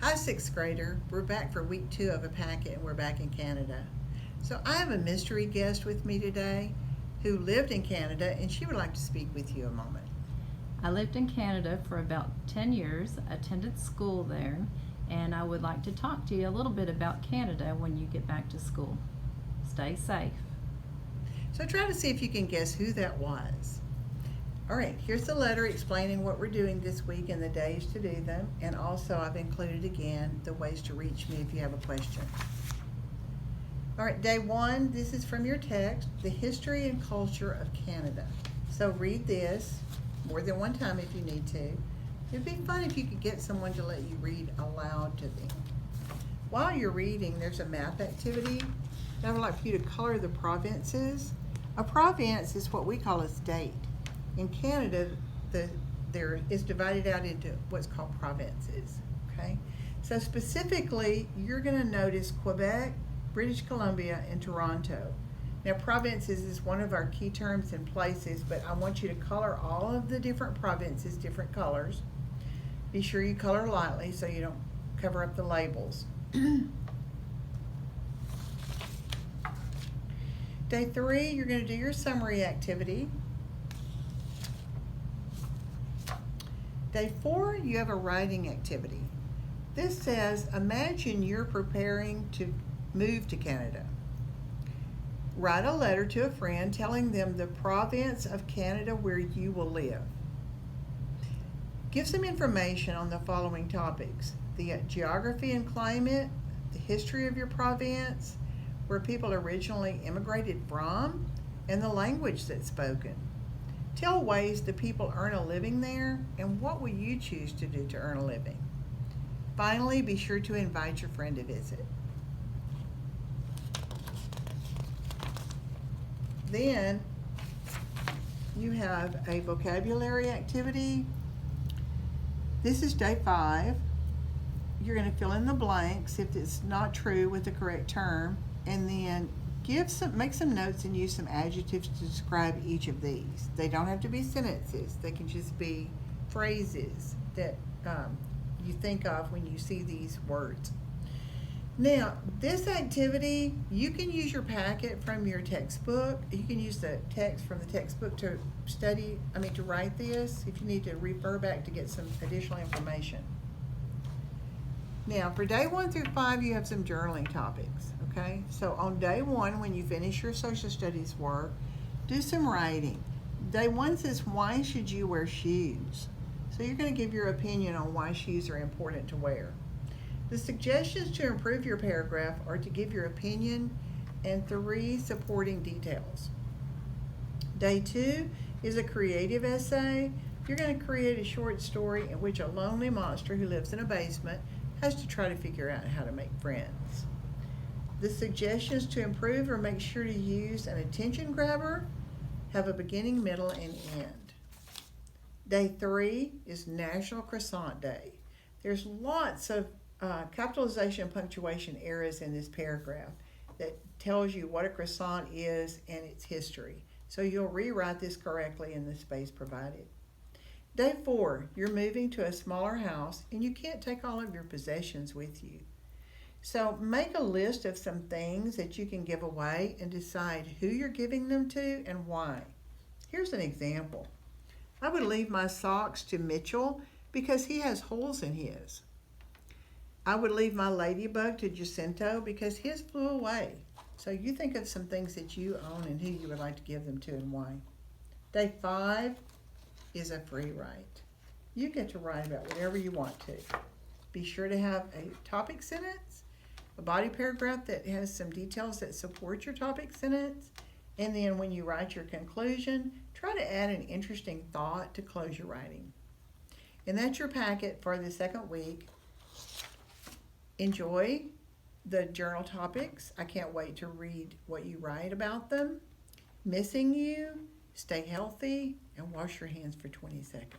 Hi, sixth grader. We're back for week 2 of a packet and we're back in Canada. So, I have a mystery guest with me today who lived in Canada and she would like to speak with you a moment. I lived in Canada for about 10 years, attended school there, and I would like to talk to you a little bit about Canada when you get back to school. Stay safe. So, try to see if you can guess who that was. All right, here's the letter explaining what we're doing this week and the days to do them. And also, I've included again the ways to reach me if you have a question. All right, day 1, this is from your text, The History and Culture of Canada. So read this more than one time if you need to. It'd be fun if you could get someone to let you read aloud to them. While you're reading, there's a map activity. I would like for you to color the provinces. A province is what we call a state. In Canada, there is divided out into what's called provinces. Okay, so specifically, you're going to notice Quebec, British Columbia, and Toronto. Now, provinces is one of our key terms and places, but I want you to color all of the different provinces different colors. Be sure you color lightly so you don't cover up the labels. Day 3, you're going to do your summary activity. Day 4, you have a writing activity. This says, imagine you're preparing to move to Canada. Write a letter to a friend telling them the province of Canada where you will live. Give some information on the following topics: the geography and climate, the history of your province, where people originally immigrated from, and the language that's spoken. Tell ways the people earn a living there, and what will you choose to do to earn a living. Finally, be sure to invite your friend to visit. Then you have a vocabulary activity. This is day 5. You're going to fill in the blanks if it's not true with the correct term, and then make some notes and use some adjectives to describe each of these. They don't have to be sentences. They can just be phrases that you think of when you see these words. Now, this activity, you can use your packet from your textbook. You can use the text from the textbook to write this if you need to refer back to get some additional information. Now, for day 1 through 5, you have some journaling topics, okay? So on day 1, when you finish your social studies work, do some writing. Day 1 says, why should you wear shoes? So you're going to give your opinion on why shoes are important to wear. The suggestions to improve your paragraph are to give your opinion and 3 supporting details. Day 2 is a creative essay. You're going to create a short story in which a lonely monster who lives in a basement has to try to figure out how to make friends. The suggestions to improve are: make sure to use an attention grabber, have a beginning, middle, and end. Day 3 is National Croissant Day. There's lots of capitalization and punctuation errors in this paragraph that tells you what a croissant is and its history. So you'll rewrite this correctly in the space provided. Day 4, you're moving to a smaller house and you can't take all of your possessions with you. So make a list of some things that you can give away and decide who you're giving them to and why. Here's an example. I would leave my socks to Mitchell because he has holes in his. I would leave my ladybug to Jacinto because his flew away. So you think of some things that you own and who you would like to give them to and why. Day 5 is a free write. You get to write about whatever you want to. Be sure to have a topic sentence, a body paragraph that has some details that support your topic sentence, and then when you write your conclusion, try to add an interesting thought to close your writing. And that's your packet for the second week. Enjoy the journal topics. I can't wait to read what you write about them. Missing you. Stay healthy and wash your hands for 20 seconds.